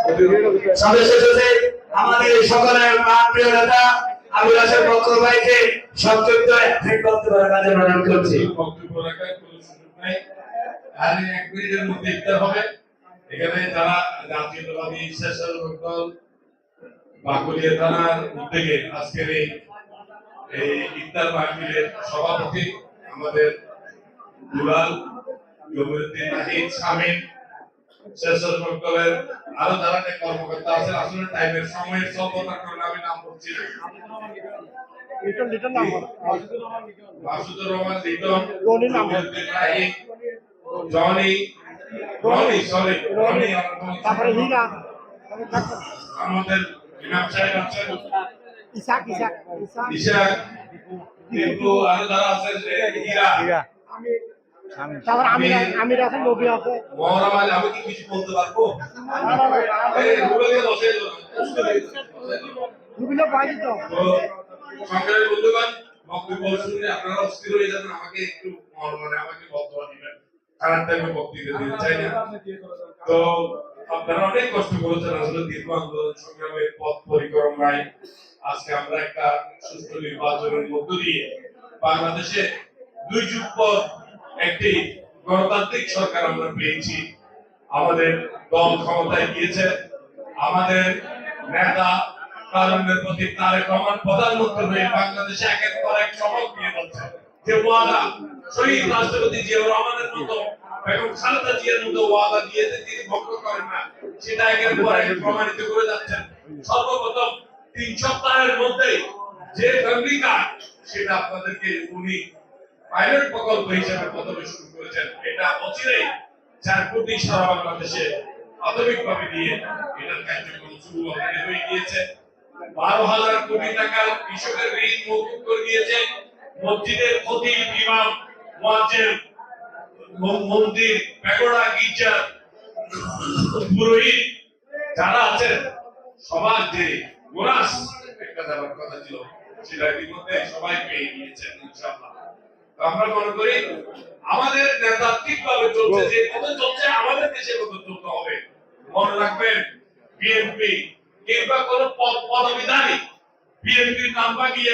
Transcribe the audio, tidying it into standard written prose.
সদস্য সচিব আমাদের সকলের প্রিয় নেতা আবুল হাসান বকর ভাইকে সংক্ষিপ্ত এক বক্তব্য রাখার অনুরোধ করছি। বক্তব্য রাখার কোনো সুযোগ নাই, আর এক মিনিটের মধ্যে ইফতার হবে। এখানে যারা জাতীয়তাবাদী স্বেচ্ছাসেবক দল বাকুলিয়া থানার উদ্যোগে আজকের এই ইফতার মাহফিলের সভাপতি আমাদের দুলাল জমিরুদ্দিন নাহিদ শামীম, স্বেচ্ছাসেবক দলের আরো যারা কর্মকর্তা আছেন, আসলে টাইমের সময়ের স্বল্পতার কারণে আমি নাম বলছি না। মাসুদুর রহমান লিটন, জমিরুদ্দিন নাহিদ, জনি, তারপরে হীরা, আমাদের ইমাম সাহেব আছেন, ইসাক, কিন্তু আরো যারা আছেন হীরা, আমির আছে, নবী আছে। আমি কি কিছু বলতে পারবো? সংগ্রামী বন্ধুগণ, বক্তব্য শুনে আপনারা অস্থির হয়ে যাবেন, আমাকে একটু আমাকে বক্তব্য দিবেন। খারাপ টাইমে বক্তব্য দিতে চাই না। তো আপনারা অনেক কষ্ট করেছেন, আসলে দীর্ঘ আন্দোলন সংগ্রামের পথ পরিক্রমায় আজকে আমরা একটা সুষ্ঠু নির্বাচনের মধ্য দিয়ে বাংলাদেশে 2 যুগ পর একটি গণতান্ত্রিক সরকার আমরা পেয়েছি। আমাদের দল ক্ষমতায় গিয়েছে, আমাদের নেতা কারণের প্রতি তারেক রহমান প্রধানমন্ত্রী হয়ে বাংলাদেশে একের পর এক শপথ নিয়ে যাচ্ছে। যে ওয়াদা শহীদ রাষ্ট্রপতি জিয়াউর রহমানের মতো বেগম খালেদা জিয়ার মতো ওয়াদা দিয়েছে, তিনি ভঙ্গ করেন না, সেটা একের পর এক প্রমাণিত করে যাচ্ছেন। সর্বপ্রথম 3 সপ্তাহের মধ্যে যে ফ্যামিলি কার্ড, সেটা আপনাদেরকে উনি পাইলট প্রকল্প হিসেবে প্রথমে শুরু করেছেন। এটা অচিরেই 4 কোটি সারা বাংলাদেশে প্রাথমিকভাবে দিয়ে এটার কার্যক্রম শুরু হয়ে গিয়েছে। 12,000 কোটি টাকা কৃষকের ঋণ মকুব করে দিয়েছে। মসজিদের খতিব, ইমাম, মুয়াজ্জিন, মন্দির, প্যাগোডা, গির্জা, পুরোহিত যারা আছেন সবার যে বোনাস একটা দেওয়ার কথা ছিল, সেটা ইতিমধ্যে সবাই পেয়ে গিয়েছেন ইনশাআল্লাহ। আমরা মনে করি আমাদের নেতাত্বিক ভাবে চলছে, যে পথে চলছে আমাদের দেশে পথে চলতে হবে। মনে রাখবেন, বিএনপি কিংবা কোন পদবিধানী বিএনপির নাম বাগিয়ে